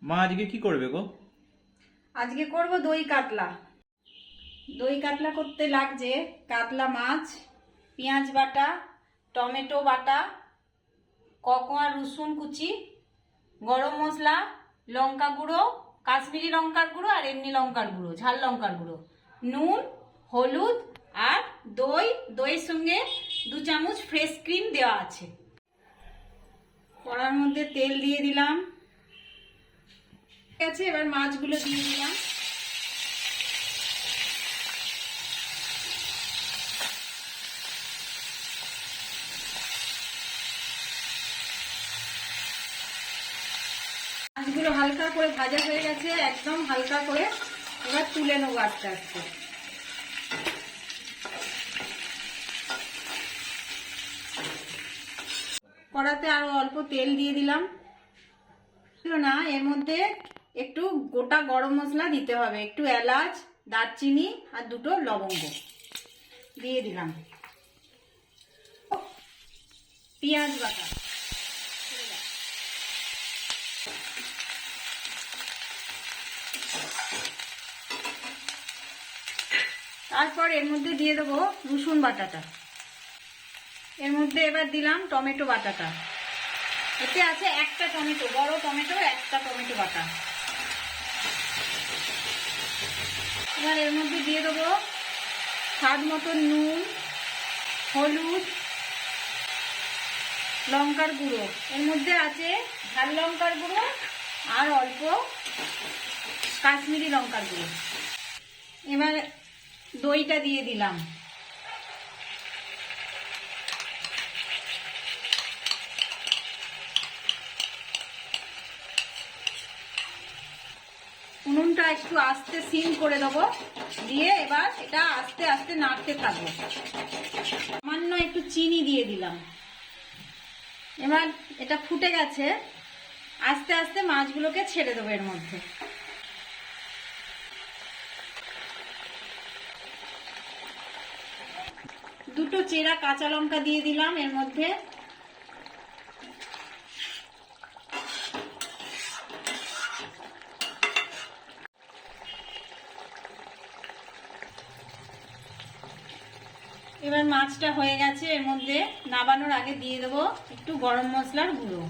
মা আজকে কি করবে গো? আজকে করব দই কাতলা। দই কাতলা করতে লাগছে কাতলা মাছ, পেঁয়াজ বাটা, টমেটো বাটা, কোয়া রসুন কুচি, গরম মশলা, লঙ্কা গুঁড়ো, কাশ্মীরি লঙ্কার গুঁড়ো আর এমনি লঙ্কার গুঁড়ো, ঝাল লঙ্কার গুঁড়ো, নুন, হলুদ আর দই। দইয়ের সঙ্গে 2 চামচ ফ্রেশ ক্রিম দেওয়া আছে। কড়ার মধ্যে তেল দিয়ে দিলাম। ঠিক আছে, এবার মাছগুলো দিয়ে দিলাম। মাছগুলো হালকা করে ভাজা হয়ে গেছে, একদম হালকা করে। এবার তুলে নেবো আস্তে আস্তে। কড়াতে আরো অল্প তেল দিয়ে দিলাম। না, এর মধ্যে একটু গোটা গরম মশলা দিতে হবে, একটু এলাচ, দারচিনি আর 2টো লবঙ্গ দিয়ে দিলাম। পেঁয়াজ বাটা, তারপর এর মধ্যে দিয়ে দেবো রসুন বাটাটা। এর মধ্যে এবার দিলাম টমেটো বাটাটা। এতে আছে একটা টমেটো, বড় টমেটো, একটা টমেটো বাটা। এবার এর মধ্যে দিয়ে দেবো স্বাদ মতো নুন, হলুদ, লঙ্কার গুঁড়ো। এর মধ্যে আছে ঝাল লঙ্কার গুঁড়ো আর অল্প কাশ্মীরি লঙ্কার গুঁড়ো। এবার দইটা দিয়ে দিলাম। উনুনটা একটু আস্তে সিম করে দেবো, দিয়ে এবার এটা আস্তে আস্তে নাড়তে থাকবো। সামান্য একটু চিনি দিয়ে দিলাম। এবার এটা ফুটে গেছে, আস্তে আস্তে মাছগুলোকে ছেড়ে দেবো এর মধ্যে। দুটো চেরা কাঁচা লঙ্কা দিয়ে দিলাম এর মধ্যে। এবার মাছটা হয়ে গেছে, এর মধ্যে নামানোর আগে দিয়ে দেবো একটু গরম মশলার গুঁড়ো।